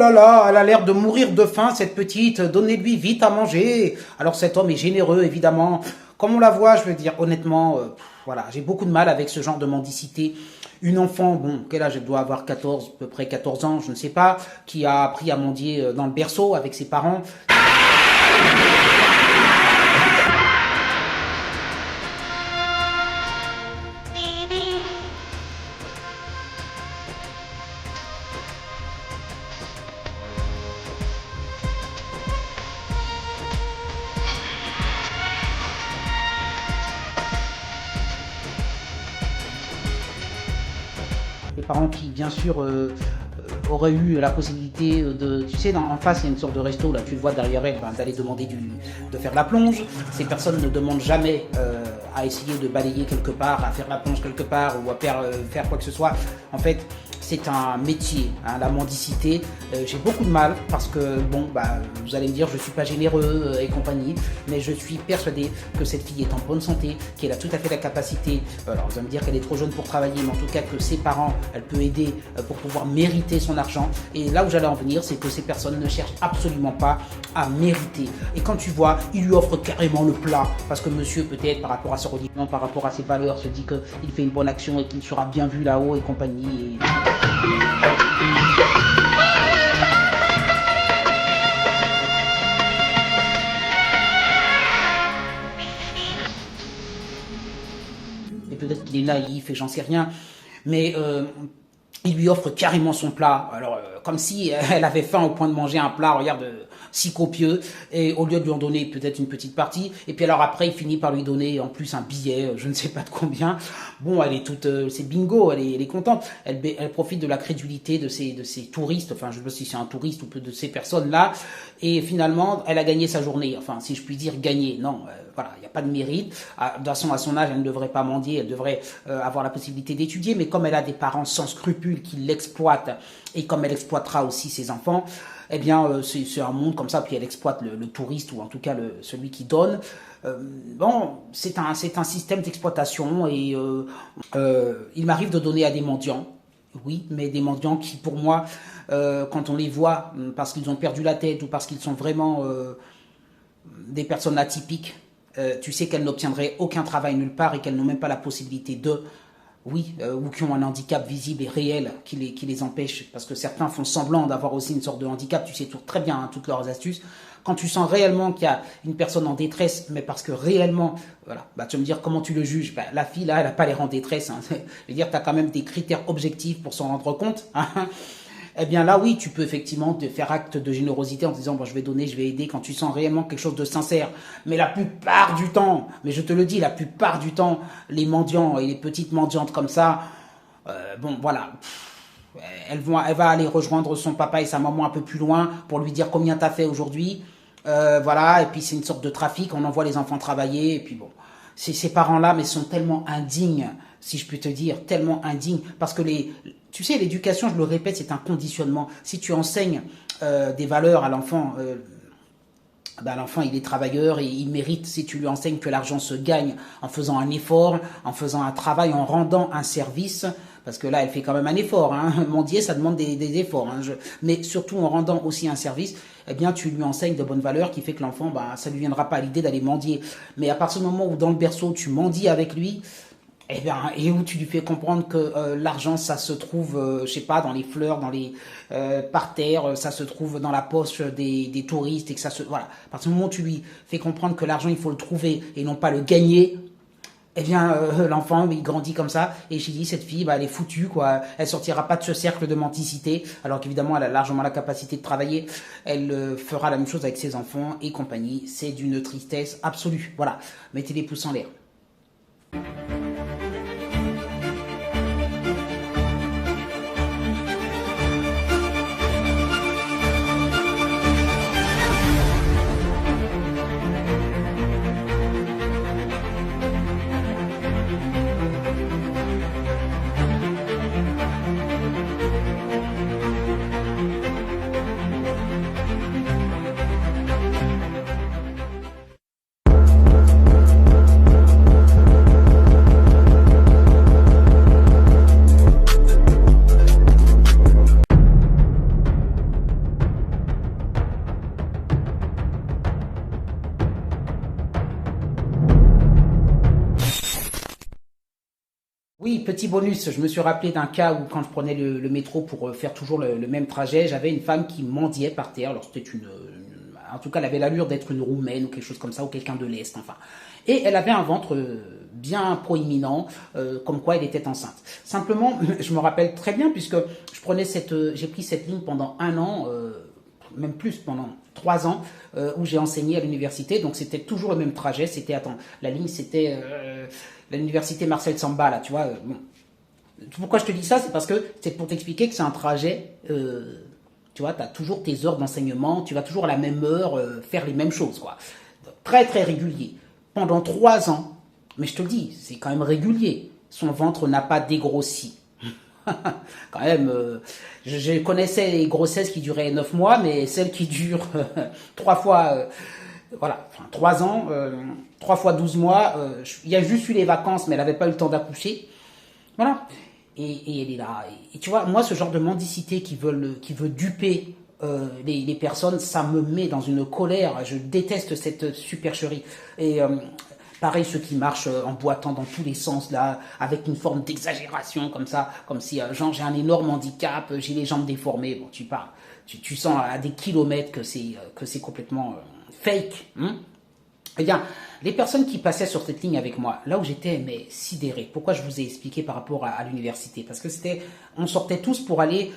là là, elle a l'air de mourir de faim, cette petite, donnez-lui vite à manger. Alors cet homme est généreux, évidemment. Comme on la voit, je veux dire, honnêtement, voilà, j'ai beaucoup de mal avec ce genre de mendicité. Une enfant, bon, quel âge elle doit avoir, 14, à peu près 14 ans, je ne sais pas, qui a appris à mendier dans le berceau avec ses parents. Les parents qui, bien sûr, auraient eu la possibilité de... Tu sais, en face, il y a une sorte de resto, là, tu le vois derrière elle, ben, d'aller demander de faire la plonge. Ces personnes ne demandent jamais à essayer de balayer quelque part, à faire la plonge quelque part ou à faire quoi que ce soit. En fait, c'est un métier, hein, la mendicité. J'ai beaucoup de mal parce que, bon, bah, vous allez me dire, je ne suis pas généreux et compagnie, mais je suis persuadé que cette fille est en bonne santé, qu'elle a tout à fait la capacité, alors vous allez me dire qu'elle est trop jeune pour travailler, mais en tout cas que ses parents, elle peut aider pour pouvoir mériter son argent. Et là où j'allais en venir, c'est que ces personnes ne cherchent absolument pas à mériter. Et quand tu vois, il lui offre carrément le plat, parce que monsieur, peut-être, par rapport à son religion, par rapport à ses valeurs, se dit qu'il fait une bonne action et qu'il sera bien vu là-haut et compagnie. Et peut-être qu'il est naïf et j'en sais rien, mais il lui offre carrément son plat. Alors, comme si elle avait faim au point de manger un plat, regarde, si copieux, et au lieu de lui en donner peut-être une petite partie, et puis alors après, il finit par lui donner en plus un billet, je ne sais pas de combien. Bon, elle est toute, c'est bingo, elle est contente. Elle profite de la crédulité de ces touristes, enfin, je ne sais pas si c'est un touriste ou de ces personnes-là, et finalement, elle a gagné sa journée. Enfin, si je puis dire, gagner. Non, voilà, il n'y a pas de mérite. De toute façon, à son âge, elle ne devrait pas mendier, elle devrait avoir la possibilité d'étudier, mais comme elle a des parents sans scrupules qui l'exploitent, et comme elle exploitera aussi ses enfants, eh bien, c'est un monde comme ça, puis elle exploite le touriste, ou en tout cas celui qui donne. Bon, c'est un système d'exploitation, et il m'arrive de donner à des mendiants, oui, mais des mendiants qui, pour moi, quand on les voit, parce qu'ils ont perdu la tête, ou parce qu'ils sont vraiment des personnes atypiques, tu sais qu'elles n'obtiendraient aucun travail nulle part, et qu'elles n'ont même pas la possibilité de... Oui, ou qui ont un handicap visible et réel qui les empêche, parce que certains font semblant d'avoir aussi une sorte de handicap, tu sais très bien, hein, toutes leurs astuces. Quand tu sens réellement qu'il y a une personne en détresse, mais parce que réellement, voilà, bah, tu vas me dire comment tu le juges, bah, la fille là, elle n'a pas l'air en détresse, hein. Je veux dire, tu as quand même des critères objectifs pour s'en rendre compte, hein. Eh bien là, oui, tu peux effectivement te faire acte de générosité en te disant, bon, je vais donner, je vais aider quand tu sens réellement quelque chose de sincère. Mais la plupart du temps, mais je te le dis, la plupart du temps, les mendiants et les petites mendiantes comme ça, bon, voilà, elle va aller rejoindre son papa et sa maman un peu plus loin pour lui dire combien t'as fait aujourd'hui. Voilà, et puis c'est une sorte de trafic, on envoie les enfants travailler, et puis bon, ces parents-là, mais sont tellement indignes, si je puis te dire, tellement indignes, parce que tu sais, l'éducation, je le répète, c'est un conditionnement. Si tu enseignes des valeurs à l'enfant, ben l'enfant, il est travailleur et il mérite, si tu lui enseignes que l'argent se gagne en faisant un effort, en faisant un travail, en rendant un service, parce que là, elle fait quand même un effort, hein. Mendier, ça demande des efforts, hein. Mais surtout en rendant aussi un service, eh bien, tu lui enseignes de bonnes valeurs qui fait que l'enfant, ben, ça ne lui viendra pas à l'idée d'aller mendier. Mais à partir du moment où dans le berceau, tu mendies avec lui, eh bien, et où tu lui fais comprendre que l'argent, ça se trouve, je sais pas, dans les fleurs, dans les par terre, ça se trouve dans la poche des touristes, et que ça se... Voilà. À partir du moment où tu lui fais comprendre que l'argent, il faut le trouver et non pas le gagner, eh bien, l'enfant, il grandit comme ça. Et j'ai dit, cette fille, bah, elle est foutue, quoi. Elle sortira pas de ce cercle de mendicité, alors qu'évidemment, elle a largement la capacité de travailler. Elle fera la même chose avec ses enfants et compagnie. C'est d'une tristesse absolue. Voilà. Mettez les pouces en l'air. Oui, petit bonus, je me suis rappelé d'un cas où quand je prenais le métro pour faire toujours le même trajet, j'avais une femme qui mendiait par terre. Alors c'était en tout cas, elle avait l'allure d'être une Roumaine ou quelque chose comme ça, ou quelqu'un de l'Est, enfin. Et elle avait un ventre bien proéminent, comme quoi elle était enceinte. Simplement, je me rappelle très bien puisque j'ai pris cette ligne pendant un an, même plus, pendant 3 ans, où j'ai enseigné à l'université. Donc c'était toujours le même trajet. La ligne c'était l'université Marcel Samba, là, tu vois. Bon. Pourquoi je te dis ça? C'est parce que c'est pour t'expliquer que c'est un trajet. Tu vois, tu as toujours tes heures d'enseignement, tu vas toujours à la même heure faire les mêmes choses, quoi. Très très régulier. Pendant 3 ans, mais je te le dis, c'est quand même régulier. Son ventre n'a pas dégrossi. Quand même, je connaissais les grossesses qui duraient 9 mois, mais celles qui durent 3 fois, voilà, enfin, 3 ans, 3 fois 12 mois, il y a juste eu les vacances, mais elle n'avait pas eu le temps d'accoucher. Voilà. Et elle est là. Et tu vois, moi, ce genre de mendicité qui veut duper les personnes, ça me met dans une colère. Je déteste cette supercherie. Et pareil, ceux qui marchent en boitant dans tous les sens, là, avec une forme d'exagération, comme ça, comme si, genre, j'ai un énorme handicap, j'ai les jambes déformées. Bon, tu sens à des kilomètres que c'est complètement fake. Hein. Eh bien, les personnes qui passaient sur cette ligne avec moi, là où j'étais mais sidéré, pourquoi je vous ai expliqué par rapport à l'université? Parce que on sortait tous pour aller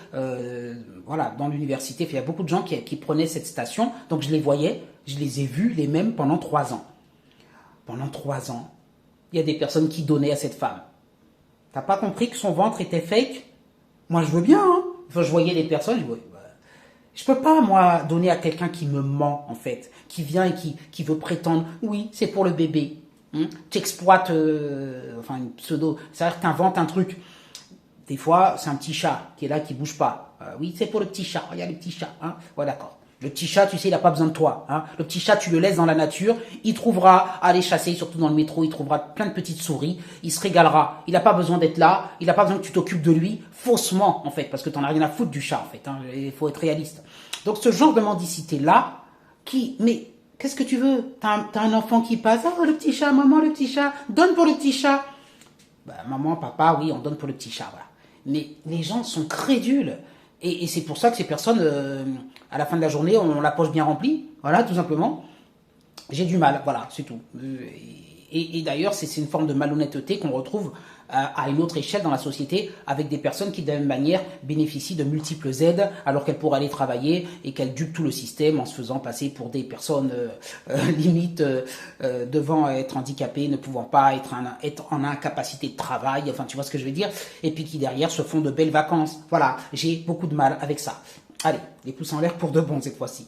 voilà, dans l'université. Il y a beaucoup de gens qui prenaient cette station, donc je les voyais, je les ai vus les mêmes pendant 3 ans. Pendant 3 ans, il y a des personnes qui donnaient à cette femme. T'as pas compris que son ventre était fake? Moi, je veux bien, hein. Enfin, je voyais des personnes, je peux pas, moi, donner à quelqu'un qui me ment, en fait, qui vient et qui veut prétendre, oui, c'est pour le bébé. Tu exploites, enfin, une pseudo, c'est-à-dire que tu inventes un truc. Des fois, c'est un petit chat qui est là, qui bouge pas. Oui, c'est pour le petit chat, regarde le petit chat. Hein. Ouais, d'accord. Le petit chat, tu sais, il n'a pas besoin de toi. Hein. Le petit chat, tu le laisses dans la nature, il trouvera à aller chasser, surtout dans le métro, il trouvera plein de petites souris, il se régalera. Il n'a pas besoin d'être là, il n'a pas besoin que tu t'occupes de lui, faussement, en fait, parce que tu n'en as rien à foutre du chat, en fait. Hein. Il faut être réaliste. Donc, ce genre de mendicité-là, mais qu'est-ce que tu veux? T'as un enfant qui passe, oh, le petit chat, maman, le petit chat, donne pour le petit chat. Ben, maman, papa, oui, on donne pour le petit chat, voilà. Mais les gens sont crédules. Et c'est pour ça que ces personnes, à la fin de la journée, ont la poche bien remplie. Voilà, tout simplement. J'ai du mal, voilà, c'est tout. Et d'ailleurs, c'est une forme de malhonnêteté qu'on retrouve à une autre échelle dans la société, avec des personnes qui, de la même manière, bénéficient de multiples aides, alors qu'elles pourraient aller travailler et qu'elles dupent tout le système en se faisant passer pour des personnes limite devant être handicapées, ne pouvant pas être en incapacité de travail, enfin tu vois ce que je veux dire, et puis qui derrière se font de belles vacances. Voilà, j'ai beaucoup de mal avec ça. Allez, les pouces en l'air pour de bon cette fois-ci.